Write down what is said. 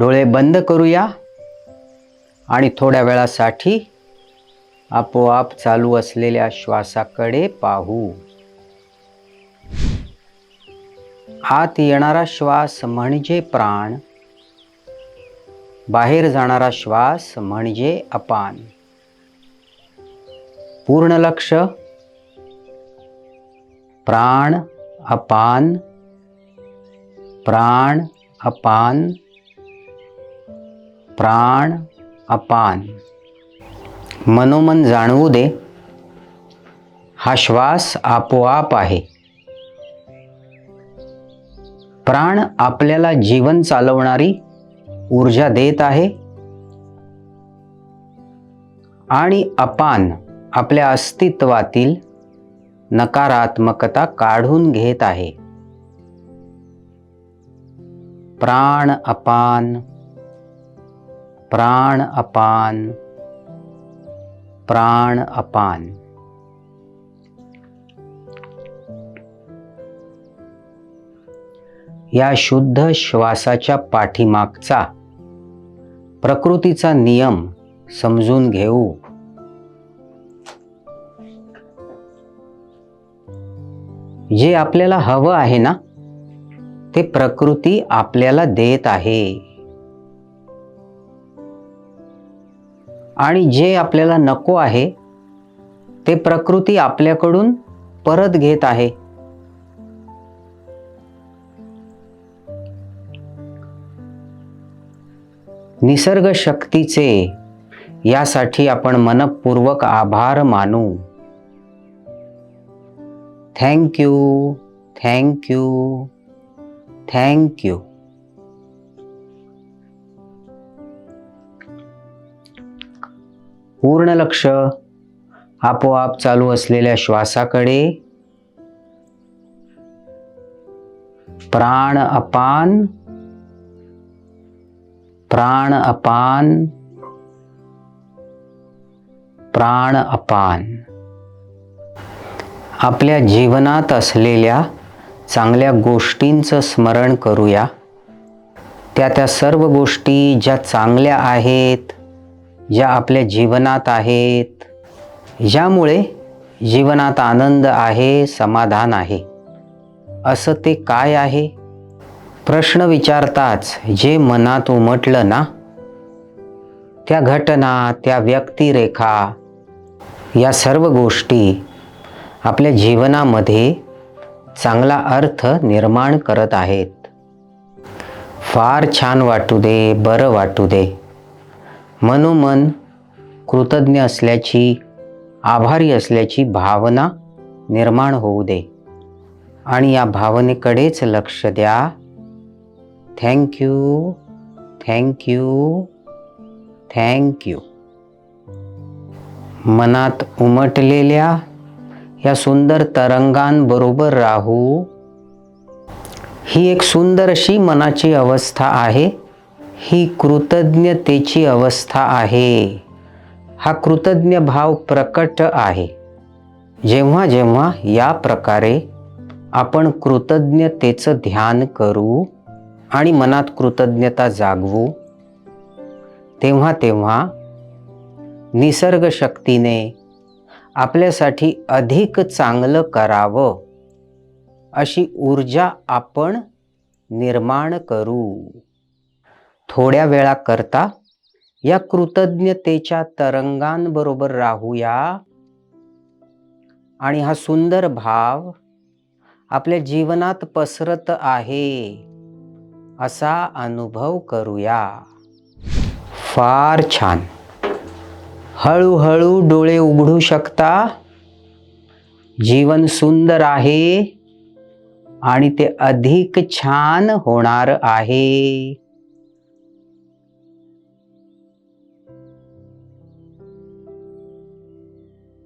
डोळे बंद करूया आणि थोड्या वेळासाठी आपोआप चालू असलेल्या श्वासाकडे पाहू. आत येणारा श्वास म्हणजे प्राण, बाहेर जाणारा श्वास म्हणजे अपान. पूर्ण लक्ष. प्राण अपान, प्राण अपान, प्राण अपान. मनोमन जाणवू दे, हा श्वास आपोआप आहे. प्राण आपल्याला जीवन चालवणारी ऊर्जा देत आहे आणि अपान आपल्या अस्तित्वातील नकारात्मकता काढून घेत आहे. प्राण अपान, प्राण अपान, प्राण अपान. या शुद्ध श्वासाच्या पाठीमागचा प्रकृतीचा नियम समजून घेऊ. जे आपल्याला हवं आहे ना, ते प्रकृती आपल्याला देत आहे आणि जे आपल्याला नको आहे ते प्रकृती आपल्याकडून परत घेत आहे. निसर्ग शक्तीचे यासाठी आपण मनपूर्वक आभार मानू. Thank you, thank you, thank you. पूर्ण लक्ष आपोआप चालू असलेल्या श्वासाकडे. प्राण अपान, प्राण अपान, प्राण अपान. आपल्या जीवनात असलेल्या चांगल्या गोष्टींचं स्मरण करूया. त्या सर्व गोष्टी ज्या चांगल्या आहेत, ज्या आपल्या जीवनात आहेत, ज्यामुळे जीवनात आनंद आहे, समाधान आहे, असं ते काय आहे? प्रश्न विचारताच जे मनात उमटलं ना, त्या घटना, त्या व्यक्तिरेखा, या सर्व गोष्टी आपल्या जीवनामध्ये चांगला अर्थ निर्माण करत आहेत. फार छान वाटू दे, बरं वाटू दे. मनोमन कृतज्ञ असल्याची, आभारी असल्याची भावना निर्माण होऊ दे आणि या भावनेकडेच लक्ष द्या. Thank you, thank you, thank you. मनात उमटलेल्या या सुंदर तरंगांबरोबर राहू. ही एक सुंदर अशी मनाची अवस्था आहे. ही कृतज्ञतेची अवस्था आहे. हा कृतज्ञ भाव प्रकट आहे. जेव्हा जेव्हा या प्रकारे आपण कृतज्ञतेचं ध्यान करू आणि मनात कृतज्ञता जागवू, तेव्हा तेव्हा निसर्ग शक्तीने आपल्यासाठी अधिक चांगलं करावं अशी ऊर्जा आपण निर्माण करू. थोड्या वेळाकरता या कृतज्ञतेच्या तरंगांबरोबर राहूया आणि हा सुंदर भाव आपल्या जीवनात पसरत आहे असा अनुभव करूया. फार छान. हळूहळू डोळे उघडू शकता. जीवन सुंदर आहे आणि ते अधिक छान होणार आहे.